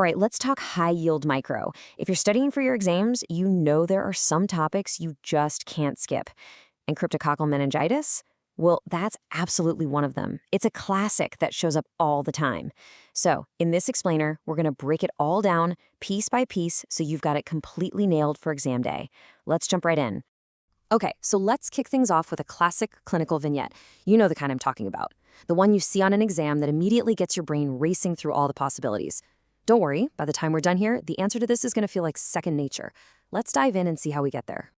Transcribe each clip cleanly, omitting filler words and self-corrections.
right, let's talk high-yield micro. If you're studying for your exams, you know there are some topics you just can't skip. And cryptococcal meningitis? Well, that's absolutely one of them. It's a classic that shows up all the time. So, in this explainer, we're going to break it all down piece by piece so you've got it completely nailed for exam day. Let's jump right in. Okay, so let's kick things off with a classic clinical vignette. You know the kind I'm talking about. The one you see on an exam that immediately gets your brain racing through all the possibilities. Don't worry, by the time we're done here, the answer to this is going to feel like second nature. Let's dive in and see how we get there.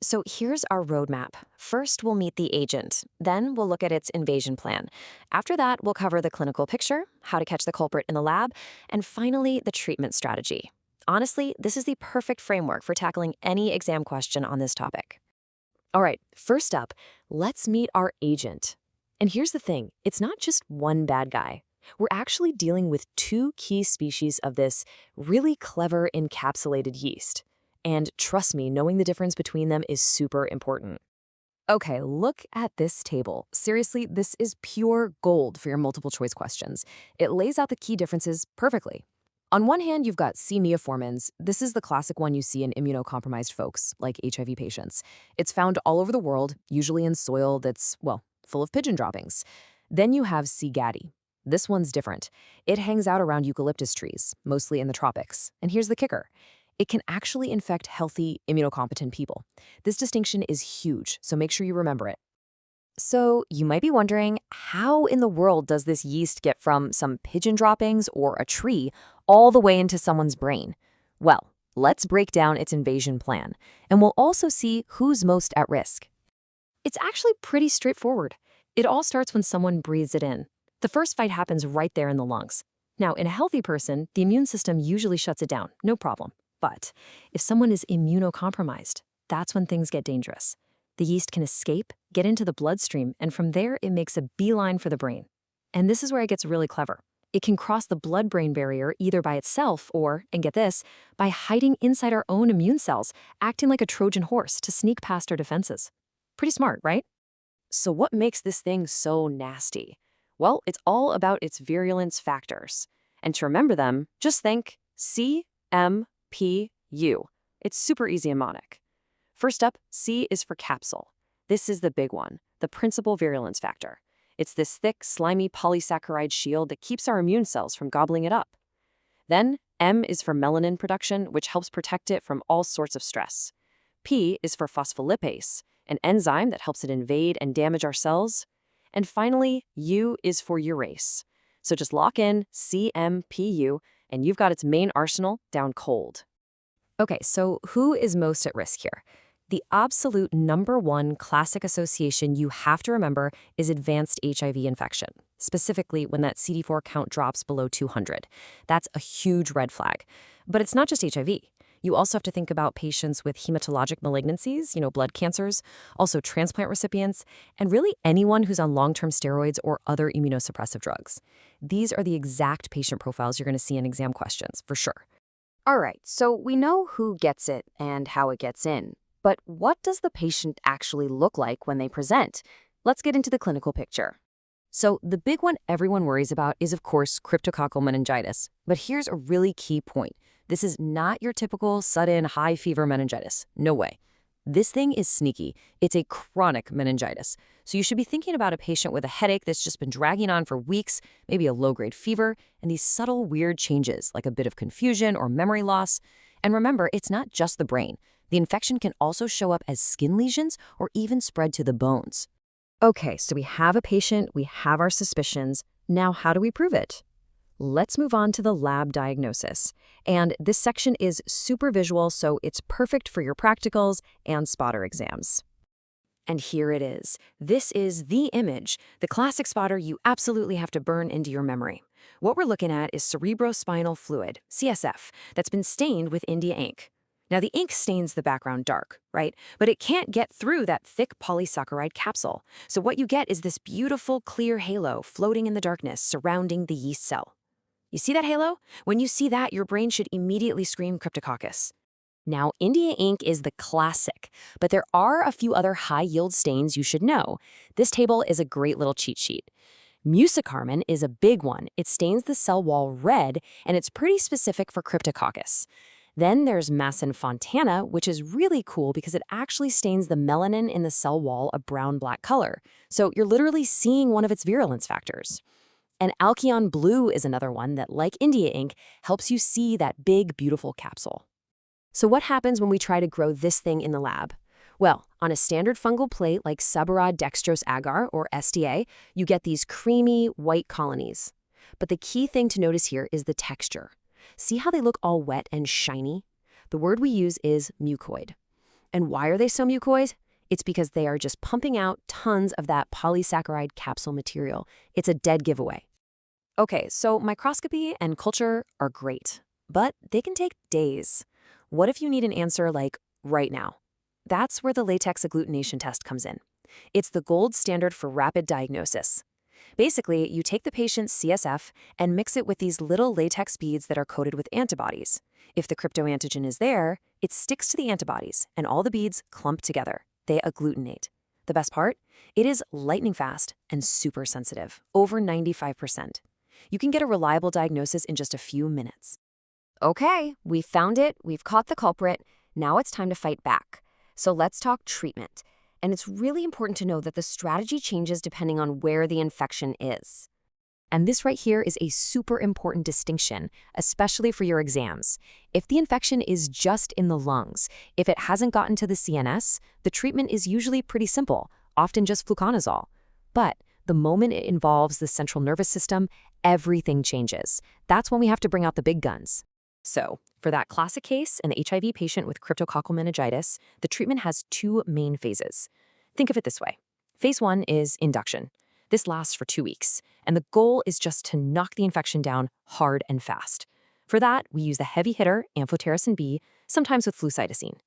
So here's our roadmap. First, we'll meet the agent. Then we'll look at its invasion plan. After that, we'll cover the clinical picture, how to catch the culprit in the lab, and finally, the treatment strategy. Honestly, this is the perfect framework for tackling any exam question on this topic. All right, first up, let's meet our agent. And here's the thing, it's not just one bad guy. We're actually dealing with two key species of this really clever encapsulated yeast. And trust me, knowing the difference between them is super important. Okay, look at this table. Seriously, this is pure gold for your multiple choice questions. It lays out the key differences perfectly. On one hand, you've got C. neoformans. This is the classic one you see in immunocompromised folks, like HIV patients. It's found all over the world, usually in soil that's, well, full of pigeon droppings. Then you have C. gattii. This one's different. It hangs out around eucalyptus trees, mostly in the tropics. And here's the kicker. It can actually infect healthy, immunocompetent people. This distinction is huge, so make sure you remember it. So you might be wondering, how in the world does this yeast get from some pigeon droppings or a tree all the way into someone's brain? Well, let's break down its invasion plan, and we'll also see who's most at risk. It's actually pretty straightforward. It all starts when someone breathes it in. The first fight happens right there in the lungs. Now, in a healthy person, the immune system usually shuts it down, no problem. But if someone is immunocompromised, that's when things get dangerous. The yeast can escape, get into the bloodstream, and from there it makes a beeline for the brain. And this is where it gets really clever. It can cross the blood-brain barrier either by itself or, and get this, by hiding inside our own immune cells, acting like a Trojan horse to sneak past our defenses. Pretty smart, right? So what makes this thing so nasty? Well, it's all about its virulence factors. And to remember them, just think CMPU. It's super easy mnemonic. First up, C is for capsule. This is the big one, the principal virulence factor. It's this thick, slimy polysaccharide shield that keeps our immune cells from gobbling it up. Then, M is for melanin production, which helps protect it from all sorts of stress. P is for phospholipase, an enzyme that helps it invade and damage our cells. And finally, U is for urase. So just lock in CMPU, and you've got its main arsenal down cold. Okay, so who is most at risk here? The absolute #1 classic association you have to remember is advanced HIV infection, specifically when that CD4 count drops below 200. That's a huge red flag. But it's not just HIV. You also have to think about patients with hematologic malignancies, blood cancers, also transplant recipients, and really anyone who's on long-term steroids or other immunosuppressive drugs. These are the exact patient profiles you're going to see in exam questions, for sure. All right, so we know who gets it and how it gets in. But what does the patient actually look like when they present? Let's get into the clinical picture. So the big one everyone worries about is, of course, cryptococcal meningitis. But here's a really key point. This is not your typical sudden high fever meningitis. No way. This thing is sneaky. It's a chronic meningitis. So you should be thinking about a patient with a headache that's just been dragging on for weeks, maybe a low-grade fever, and these subtle weird changes like a bit of confusion or memory loss. And remember, it's not just the brain. The infection can also show up as skin lesions or even spread to the bones. Okay, so we have a patient, we have our suspicions. Now, how do we prove it? Let's move on to the lab diagnosis. And this section is super visual, so it's perfect for your practicals and spotter exams. And here it is. This is the image, the classic spotter you absolutely have to burn into your memory. What we're looking at is cerebrospinal fluid, CSF, that's been stained with India ink. Now, the ink stains the background dark, right? But it can't get through that thick polysaccharide capsule. So what you get is this beautiful, clear halo floating in the darkness surrounding the yeast cell. You see that halo? When you see that, your brain should immediately scream Cryptococcus. Now, India ink is the classic, but there are a few other high-yield stains you should know. This table is a great little cheat sheet. Mucicarmin is a big one. It stains the cell wall red, and it's pretty specific for Cryptococcus. Then there's Masson fontana, which is really cool because it actually stains the melanin in the cell wall a brown-black color. So you're literally seeing one of its virulence factors. And Alkyon blue is another one that, like India ink, helps you see that big, beautiful capsule. So what happens when we try to grow this thing in the lab? Well, on a standard fungal plate like Subarad dextrose agar, or SDA, you get these creamy, white colonies. But the key thing to notice here is the texture. See how they look all wet and shiny? The word we use is mucoid. And why are they so mucoid? It's because they are just pumping out tons of that polysaccharide capsule material. It's a dead giveaway. Okay, so microscopy and culture are great, but they can take days. What if you need an answer like right now? That's where the latex agglutination test comes in. It's the gold standard for rapid diagnosis. Basically, you take the patient's CSF and mix it with these little latex beads that are coated with antibodies. If the cryptoantigen is there, it sticks to the antibodies, and all the beads clump together. They agglutinate. The best part? It is lightning fast and super sensitive, over 95%. You can get a reliable diagnosis in just a few minutes. Okay, we found it, we've caught the culprit, now it's time to fight back. So let's talk treatment. And it's really important to know that the strategy changes depending on where the infection is. And this right here is a super important distinction, especially for your exams. If the infection is just in the lungs, if it hasn't gotten to the CNS, the treatment is usually pretty simple, often just fluconazole. But the moment it involves the central nervous system, everything changes. That's when we have to bring out the big guns. So, for that classic case, an HIV patient with cryptococcal meningitis, the treatment has two main phases. Think of it this way. Phase 1 is induction. This lasts for 2 weeks, and the goal is just to knock the infection down hard and fast. For that, we use the heavy hitter, amphotericin B, sometimes with flucytosine.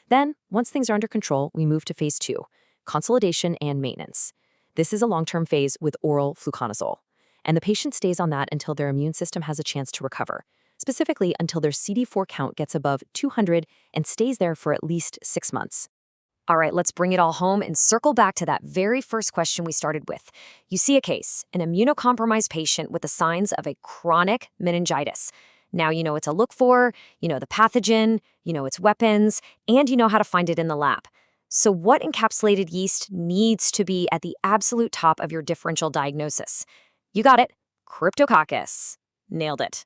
Then, once things are under control, we move to phase 2, consolidation and maintenance. This is a long-term phase with oral fluconazole, and the patient stays on that until their immune system has a chance to recover, specifically until their CD4 count gets above 200 and stays there for at least 6 months. All right, let's bring it all home and circle back to that very first question we started with. You see a case, an immunocompromised patient with the signs of a chronic meningitis. Now you know what to look for, you know the pathogen, you know its weapons, and you know how to find it in the lab. So what encapsulated yeast needs to be at the absolute top of your differential diagnosis? You got it, Cryptococcus. Nailed it.